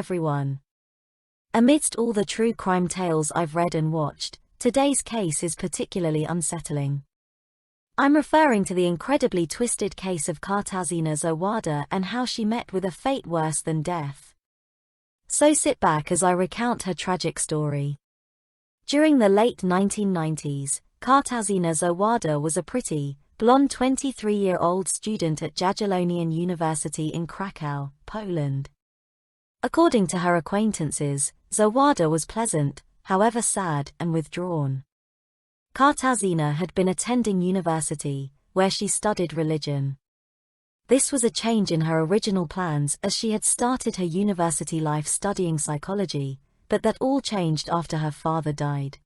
everyone. Amidst all the true crime tales I've read and watched, today's case is particularly unsettling. I'm referring to the incredibly twisted case of Katarzyna Zawada and how she met with a fate worse than death. So sit back as I recount her tragic story. During the late 1990s, Katarzyna Zawada was a pretty, blonde 23-year-old student at Jagiellonian University in Krakow, Poland. According to her acquaintances, Zawada was pleasant, however sad and withdrawn. Katarzyna had been attending university, where she studied religion. This was a change in her original plans as she had started her university life studying psychology, but that all changed after her father died.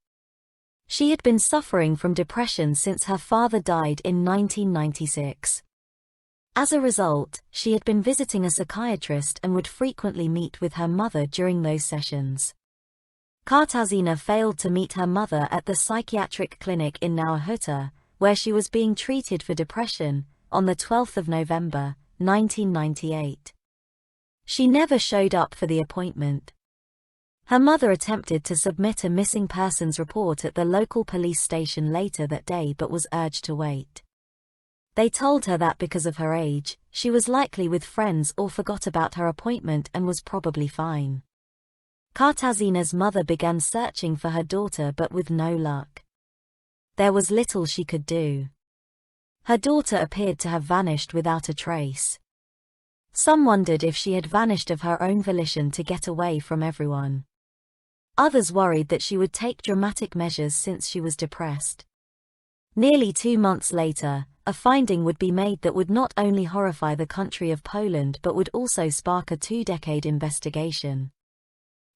She had been suffering from depression since her father died in 1996. As a result, she had been visiting a psychiatrist and would frequently meet with her mother during those sessions. Katarzyna failed to meet her mother at the psychiatric clinic in Nauhütte, where she was being treated for depression, on the 12th of November, 1998. She never showed up for the appointment. Her mother attempted to submit a missing persons report at the local police station later that day but was urged to wait. They told her that because of her age, she was likely with friends or forgot about her appointment and was probably fine. Katarzyna's mother began searching for her daughter but with no luck. There was little she could do. Her daughter appeared to have vanished without a trace. Some wondered if she had vanished of her own volition to get away from everyone. Others worried that she would take dramatic measures since she was depressed. Nearly 2 months later, a finding would be made that would not only horrify the country of Poland but would also spark a 2-decade investigation.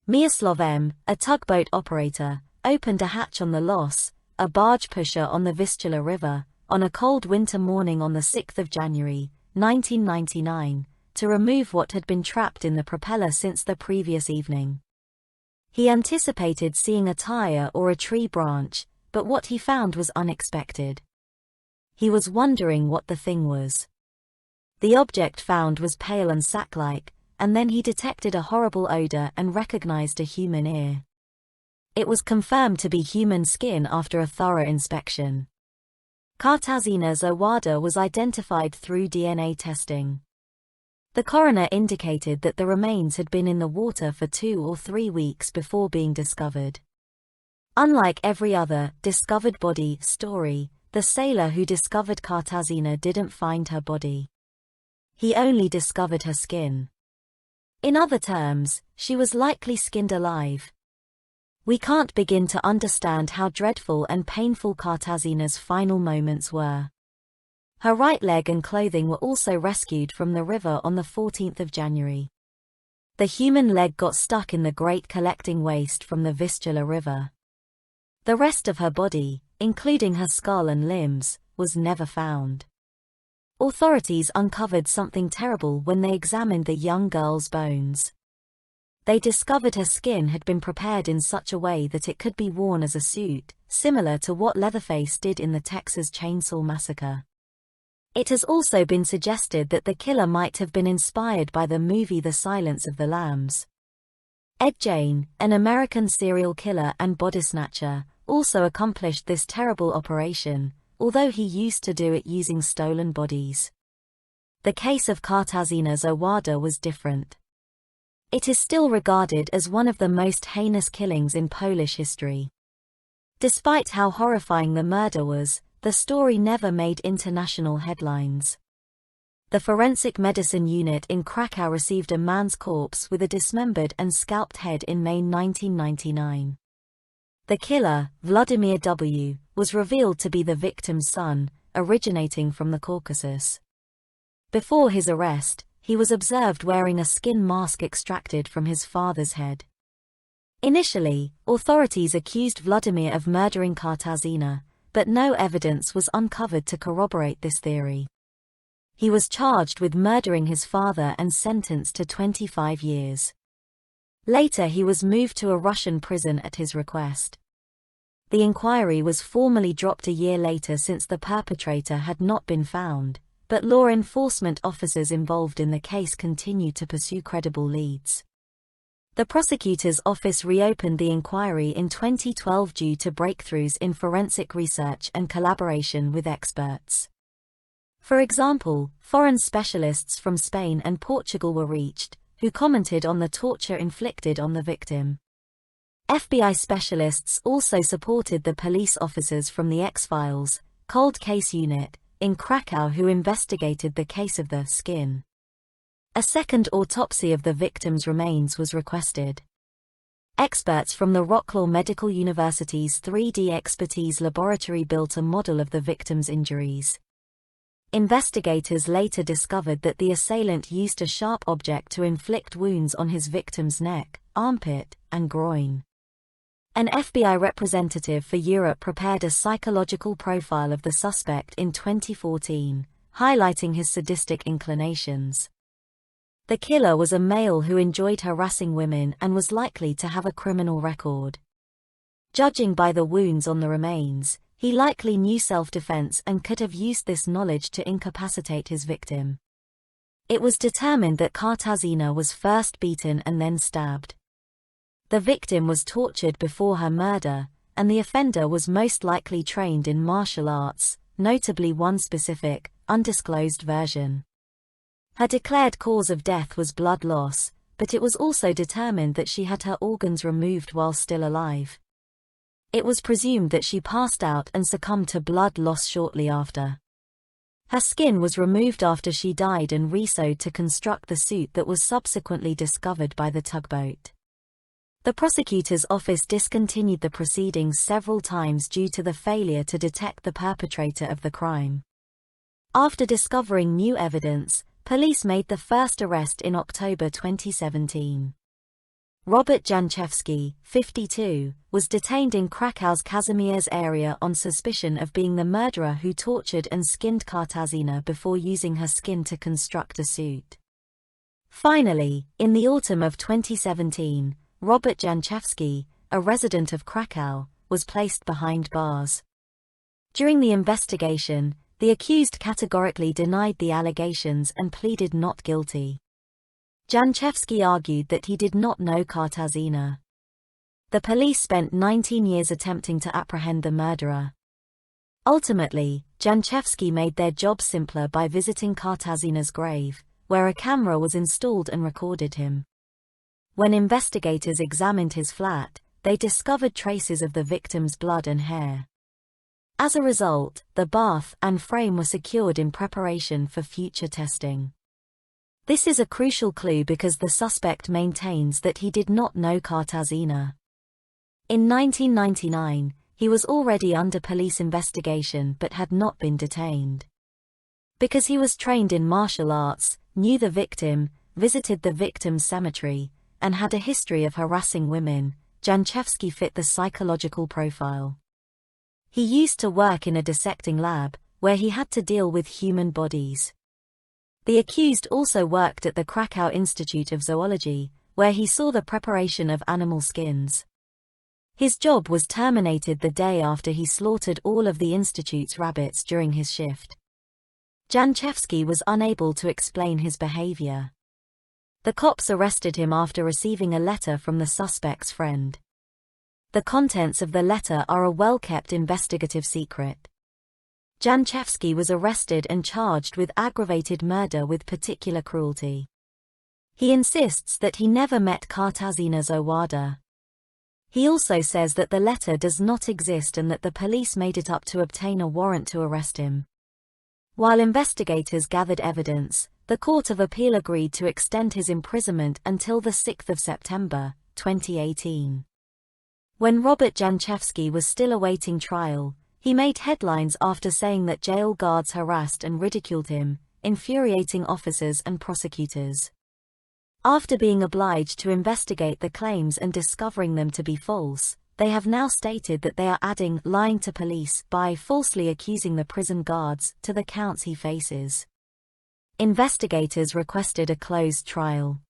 Mieczysław M., a tugboat operator, opened a hatch on the Los, a barge pusher on the Vistula River, on a cold winter morning on the 6th of January, 1999, to remove what had been trapped in the propeller since the previous evening. He anticipated seeing a tire or a tree branch, but what he found was unexpected. He was wondering what the thing was. The object found was pale and sack-like, and then he detected a horrible odor and recognized a human ear. It was confirmed to be human skin after a thorough inspection. Katarzyna Zawada was identified through DNA testing. The coroner indicated that the remains had been in the water for 2 or 3 weeks before being discovered. Unlike every other discovered body story, the sailor who discovered Katarzyna didn't find her body. He only discovered her skin. In other terms, she was likely skinned alive. We can't begin to understand how dreadful and painful Katarzyna's final moments were. Her right leg and clothing were also rescued from the river on the 14th of January. The human leg got stuck in the grate collecting waste from the Vistula River. The rest of her body, including her skull and limbs, was never found. Authorities uncovered something terrible when they examined the young girl's bones. They discovered her skin had been prepared in such a way that it could be worn as a suit, similar to what Leatherface did in the Texas Chainsaw Massacre. It has also been suggested that the killer might have been inspired by the movie The Silence of the Lambs. Ed Gein, an American serial killer and body snatcher, also accomplished this terrible operation, although he used to do it using stolen bodies. The case of Katarzyna Zawada was different. It is still regarded as one of the most heinous killings in Polish history. Despite how horrifying the murder was, the story never made international headlines. The forensic medicine unit in Krakow received a man's corpse with a dismembered and scalped head in May 1999. The killer, Vladimir W., was revealed to be the victim's son, originating from the Caucasus. Before his arrest, he was observed wearing a skin mask extracted from his father's head. Initially, authorities accused Vladimir of murdering Katarzyna, but no evidence was uncovered to corroborate this theory. He was charged with murdering his father and sentenced to 25 years. Later he was moved to a Russian prison at his request. The inquiry was formally dropped a year later since the perpetrator had not been found, but law enforcement officers involved in the case continued to pursue credible leads. The prosecutor's office reopened the inquiry in 2012 due to breakthroughs in forensic research and collaboration with experts. For example, foreign specialists from Spain and Portugal were reached, who commented on the torture inflicted on the victim. FBI specialists also supported the police officers from the X-Files, Cold Case Unit, in Krakow who investigated the case of the skin. A second autopsy of the victim's remains was requested. Experts from the Wrocław Medical University's 3D Expertise Laboratory built a model of the victim's injuries. Investigators later discovered that the assailant used a sharp object to inflict wounds on his victim's neck, armpit, and groin. An FBI representative for Europe prepared a psychological profile of the suspect in 2014, highlighting his sadistic inclinations. The killer was a male who enjoyed harassing women and was likely to have a criminal record. Judging by the wounds on the remains, he likely knew self-defense and could have used this knowledge to incapacitate his victim. It was determined that Katarzyna was first beaten and then stabbed. The victim was tortured before her murder, and the offender was most likely trained in martial arts, notably one specific, undisclosed version. Her declared cause of death was blood loss, but it was also determined that she had her organs removed while still alive. It was presumed that she passed out and succumbed to blood loss shortly after. Her skin was removed after she died and resewed to construct the suit that was subsequently discovered by the tugboat. The prosecutor's office discontinued the proceedings several times due to the failure to detect the perpetrator of the crime. After discovering new evidence, police made the first arrest in October 2017. Robert Janczewski, 52, was detained in Krakow's Kazimierz area on suspicion of being the murderer who tortured and skinned Katarzyna before using her skin to construct a suit. Finally, in the autumn of 2017, Robert Janczewski, a resident of Krakow, was placed behind bars. During the investigation, the accused categorically denied the allegations and pleaded not guilty. Janczewski argued that he did not know Katarzyna. The police spent 19 years attempting to apprehend the murderer. Ultimately, Janczewski made their job simpler by visiting Katarzyna's grave, where a camera was installed and recorded him. When investigators examined his flat, they discovered traces of the victim's blood and hair. As a result, the bath and frame were secured in preparation for future testing. This is a crucial clue because the suspect maintains that he did not know Katarzyna. In 1999, he was already under police investigation but had not been detained. Because he was trained in martial arts, knew the victim, visited the victim's cemetery, and had a history of harassing women, Janczewski fit the psychological profile. He used to work in a dissecting lab, where he had to deal with human bodies. The accused also worked at the Krakow Institute of Zoology, where he saw the preparation of animal skins. His job was terminated the day after he slaughtered all of the institute's rabbits during his shift. Janczewski was unable to explain his behavior. The cops arrested him after receiving a letter from the suspect's friend. The contents of the letter are a well-kept investigative secret. Janczewski was arrested and charged with aggravated murder with particular cruelty. He insists that he never met Katarzyna Zowada. He also says that the letter does not exist and that the police made it up to obtain a warrant to arrest him. While investigators gathered evidence, the Court of Appeal agreed to extend his imprisonment until the 6th of September, 2018. When Robert Janczewski was still awaiting trial, he made headlines after saying that jail guards harassed and ridiculed him, infuriating officers and prosecutors. After being obliged to investigate the claims and discovering them to be false, they have now stated that they are adding lying to police by falsely accusing the prison guards to the counts he faces. Investigators requested a closed trial.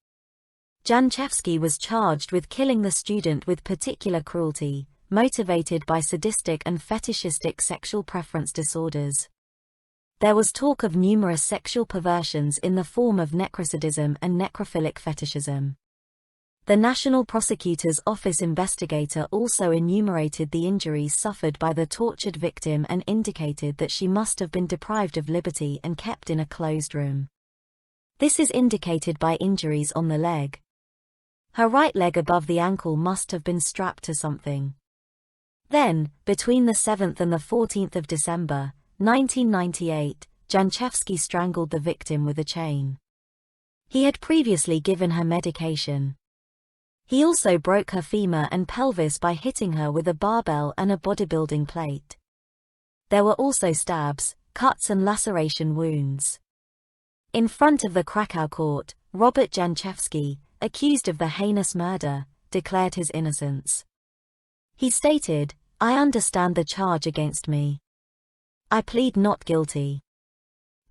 Janczewski was charged with killing the student with particular cruelty, motivated by sadistic and fetishistic sexual preference disorders. There was talk of numerous sexual perversions in the form of necrosadism and necrophilic fetishism. The National Prosecutor's Office investigator also enumerated the injuries suffered by the tortured victim and indicated that she must have been deprived of liberty and kept in a closed room. This is indicated by injuries on the leg. Her right leg above the ankle must have been strapped to something. Then, between the 7th and the 14th of December, 1998, Janchevsky strangled the victim with a chain. He had previously given her medication. He also broke her femur and pelvis by hitting her with a barbell and a bodybuilding plate. There were also stabs, cuts and laceration wounds. In front of the Krakow court, Robert Janchevsky, accused of the heinous murder, declared his innocence. He stated, "I understand the charge against me. I plead not guilty.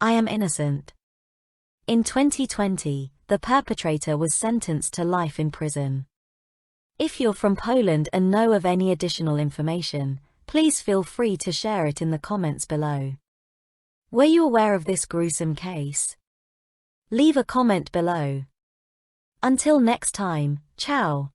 I am innocent." In 2020, the perpetrator was sentenced to life in prison. If you're from Poland and know of any additional information, please feel free to share it in the comments below. Were you aware of this gruesome case? Leave a comment below. Until next time, ciao.